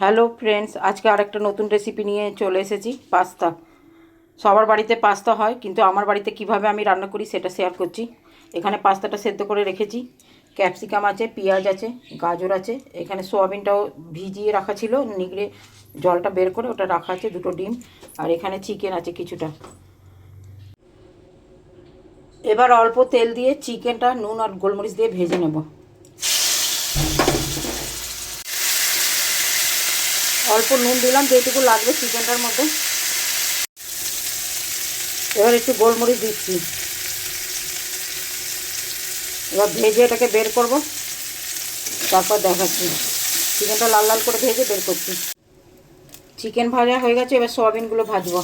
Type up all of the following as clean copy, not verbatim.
Hello friends, আজকে আরেকটা নতুন রেসিপি নিয়ে চলে এসেছি। পাস্তা। সবার বাড়িতে পাস্তা হয়, কিন্তু আমার বাড়িতে কিভাবে আমি রান্না করি সেটা শেয়ার করছি। এখানে পাস্তাটা সেদ্ধ করে রেখেছি। ক্যাপসিকাম আছে, পেঁয়াজ আছে, গাজর আছে। এখানে সোয়াবিনটাও ভিজিয়ে রাখা ছিল, নিগড়ে জলটা বের করে ওটা রাখা আছে। দুটো ডিম। আর এখানে চিকেন আছে কিছুটা। এবার অল্প তেল দিয়ে চিকেনটা নুন আর গোলমরিচ দিয়ে ভেজে নেব। অল্প নুন দিলাম, যেটুকু লাগবে চিকেনটার মধ্যে। এবার একটু গোলমরিচ দিচ্ছি। এবার ভেজে এটাকে বের করব, তারপর দেখাচ্ছি। চিকেনটা লাল লাল করে ভেজে বের করছি। চিকেন ভাজা হয়ে গেছে, এবার সোয়াবিনগুলো ভাজবো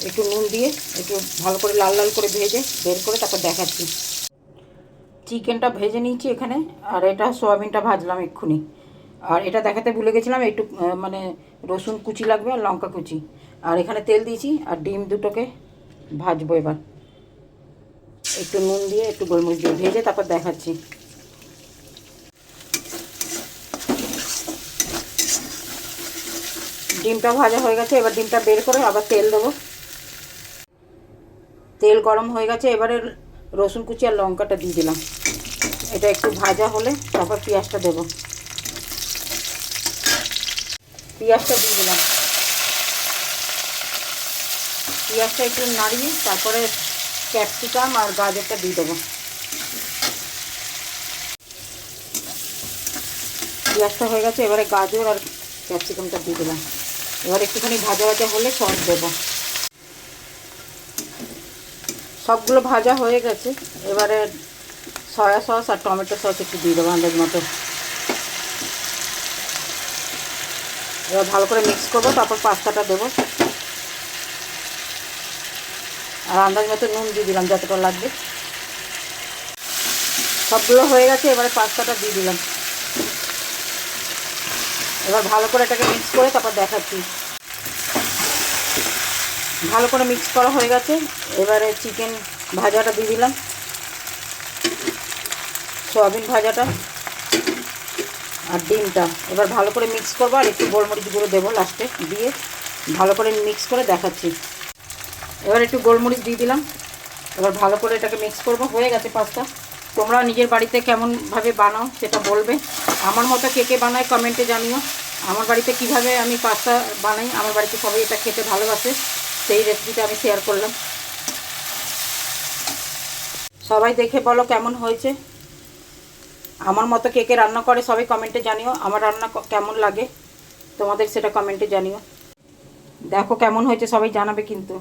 একটু নুন দিয়ে। একটু ভালো করে লাল লাল করে ভেজে বের করে তারপর দেখাচ্ছি। চিকেনটা ভেজে নিয়েছি এখানে, আর এটা সোয়াবিনটা ভাজলাম এক্ষুনি। আর এটা দেখাতে ভুলে গেছিলাম, একটু মানে রসুন কুচি লাগবে আর লঙ্কা কুচি। আর এখানে তেল দিয়েছি, আর ডিম দুটোকে ভাজবো এবার একটু নুন দিয়ে, একটু গোলমরিচ দিয়ে ভেজে তারপর দেখাচ্ছি। ডিমটা ভাজা হয়ে গেছে, এবার ডিমটা বের করে আবার তেল দেবো। তেল গরম হয়ে গেছে, এবারে রসুন কুচি আর লঙ্কাটা দিয়ে দিলাম। এটা একটু ভাজা হলে তারপর পেঁয়াজটা দেবো। পেঁয়াজটা দিয়ে দিলাম। পেঁয়াজটা একটু নাড়িয়ে তারপরে ক্যাপসিকাম আর গাজরটা দিয়ে দেবো। পেঁয়াজটা হয়ে গেছে, এবারে গাজর আর ক্যাপসিকামটা দিয়ে দিলাম। এবার একটুখানি ভাজা ভাজা হলে সস দেবো। সবগুলো ভাজা হয়ে গেছে, এবারে সয়া সস আর টমেটো সস একটু দিয়ে দেবো আন্দাজ মতো। এবার ভালো করে মিক্স করবো, তারপর পাস্তাটা দেবো। আর আন্দাজ মতো নুন দিয়ে দিলাম যতটা লাগবে। সবগুলো হয়ে গেছে, এবারে পাস্তাটা দিয়ে দিলাম। এবার ভালো করে এটাকে মিক্স করে তারপর দেখাচ্ছি। ভালো করে মিক্স করা হয়ে গেছে, এবারে চিকেন ভাজাটা দিয়ে দিলাম, সয়াবিন ভাজাটা আর ডিমটা। এবার ভালো করে মিক্স করবো, আর একটু গোলমরিচ গুঁড়ো দেবো লাস্টে দিয়ে ভালো করে মিক্স করে দেখাচ্ছি। এবার একটু গোলমরিচ দিয়ে দিলাম। এবার ভালো করে এটাকে মিক্স করবো। হয়ে গেছে পাস্তা। তোমরা নিজের বাড়িতে কেমনভাবে বানাও সেটা বলবে। আমার মতো কে কে বানায় কমেন্টে জানিও। আমার বাড়িতে কিভাবে আমি পাস্তা বানাই, আমার বাড়িতে সবাই এটা খেতে ভালোবাসে, সেই রেসিপিটা আমি শেয়ার করলাম। সবাই দেখে বলো কেমন হয়েছে। আমার মতো কে কে রান্না করে সবাই কমেন্টে জানিও। আমার রান্না কেমন লাগে তোমাদের সেটা কমেন্টে জানিও। দেখো কেমন হয়েছে, সবাই জানাবে কিন্তু।